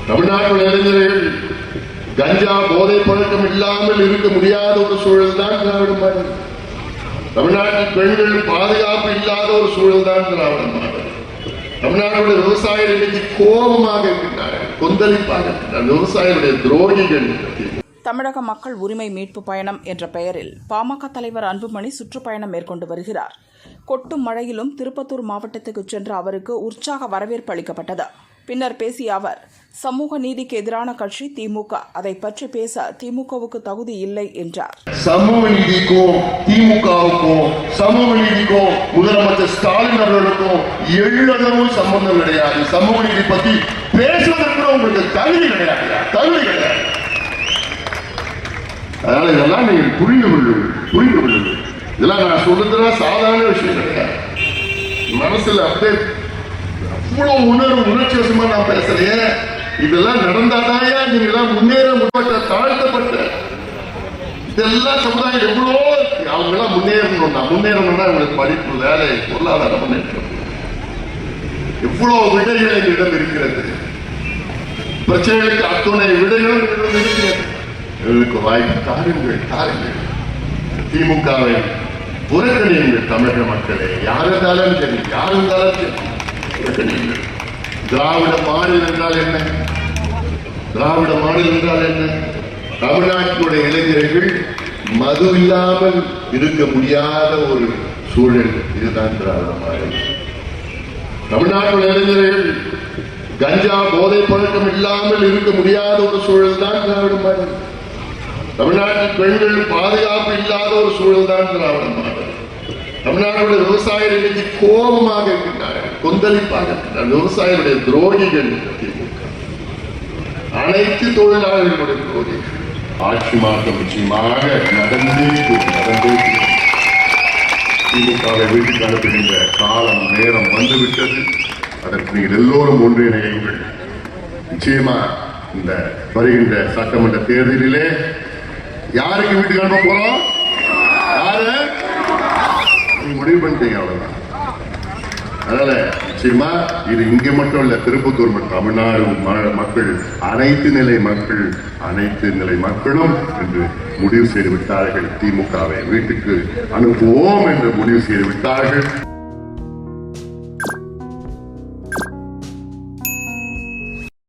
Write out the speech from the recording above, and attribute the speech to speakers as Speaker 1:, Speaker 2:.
Speaker 1: தமிழ்நாட்டில் இளைஞர்கள் கஞ்சா போதை பழக்கம் இல்லாமல் இருக்க முடியாத ஒரு சூழல் தான் திராவிட மாடல். தமிழ்நாட்டில் பெண்கள் பாதுகாப்பு இல்லாத ஒரு சூழல் தான் திராவிட மாடல். தமிழ்நாடுடைய விவசாயிகள் இன்னைக்கு கோபமாக இருக்கின்றார்கள், கொந்தளிப்பாக இருக்கின்றார்கள். விவசாயிகளுடைய துரோகிகள்.
Speaker 2: தமிழக மக்கள் உரிமை மீட்பு பயணம் என்ற பெயரில் பாமக தலைவர் அன்புமணி சுற்றுப்பயணம் மேற்கொண்டு வருகிறார். கொட்டும் மழையிலும் திருப்பத்தூர் மாவட்டத்துக்கு சென்ற அவருக்கு உற்சாக வரவேற்பு அளிக்கப்பட்டது. பின்னர் பேசிய அவர், சமூக நீதிக்கு எதிரான கட்சி திமுக, அதை பற்றி பேச திமுகவுக்கு தகுதி இல்லை என்றார்.
Speaker 1: சமூக நீதிக்கும் திமுகவுக்கும் சமூக நீதிக்கும் முதலமைச்சர் ஸ்டாலின் அவர்களுக்கும் எள்ளளவும் சம்பந்தம் கிடையாது. சமூக நீதி பத்தி பேசுவதற்கு உங்களுக்கு தகுதி கிடையாது. அதனால இதெல்லாம் நீங்கள் புரிந்து கொள்ளுங்கள். இதெல்லாம் நான் சொல்றதுனா சாதாரண விஷயம் கிடையாது. மனசுல அப்படியே அவ்வளவு உணர்ச்சி வசமா நான் பேசுறேன். இதெல்லாம் நடந்தாதாயா நீங்க எல்லாம் முன்னேற முற்பட்ட தாழ்த்தப்பட்ட இதெல்லாம் சமுதாயம் எவ்வளோ அவங்க எல்லாம் முன்னேறணும்னா உங்களுக்கு படிப்பு, வேலை, பொருளாதார முன்னேற்றம், எவ்வளவு விடைகள் எங்களிடம் இருக்கிறது. பிரச்சனைகளுக்கு அத்துணை விடைகளும் இருக்கிறது. எங்களுக்கு வாய்ப்பு தாருங்கள். திமுகவை புறக்கணியுங்கள். தமிழக மக்களே, யார் இருந்தாலும் சரி புறக்கணியுங்கள். திராவிட மாடல் என்றால் என்ன? தமிழ்நாட்டினுடைய இளைஞர்கள் மது இல்லாமல் இருக்க முடியாத ஒரு சூழல். இதுதான் திராவிட மாடல். தமிழ்நாட்டினுடைய இளைஞர்கள் கஞ்சா போதை பழக்கம் இல்லாமல் இருக்க முடியாத ஒரு சூழல் தான் திராவிட மாடல். தமிழ்நாட்டில் பெண்கள் பாதுகாப்பு இல்லாத ஒரு சூழல் தான் திராவிட மாடல். தமிழ்நாடுடைய விவசாயிகள் இன்னைக்கு கோபமாக இருக்கின்றார்கள், கொந்தளிப்பாக இருக்கின்றார்கள். விவசாயிகளுடைய துரோகிகள். அனைத்து தொழிலாளர்களுடைய துரோகிகள். ஆட்சி மாற்றம் நிச்சயமாக நடந்தே திமுகவை வீட்டுக்கு அனுப்புகின்ற காலம் நேரம் வந்துவிட்டது. அதற்கு நீங்கள் எல்லோரும் ஒன்றிணையுங்கள். நிச்சயமா இந்த வருகின்ற சட்டமன்ற தேர்தலிலே யாருக்கு வீட்டுக்கு அனுப்ப போறோம்? யாரு முடிவு பண்ணிட்டீங்க, அவ்வளவுதான். அதனால நிச்சயமா இது இங்க மட்டும் இல்ல, திருப்பத்தூர் மட்டும், தமிழ்நாடு மக்கள், அனைத்து நிலை மக்களும் என்று முடிவு செய்து விட்டார்கள். திமுகவை வீட்டுக்கு அனுப்புவோம் என்று முடிவு செய்து விட்டார்கள்.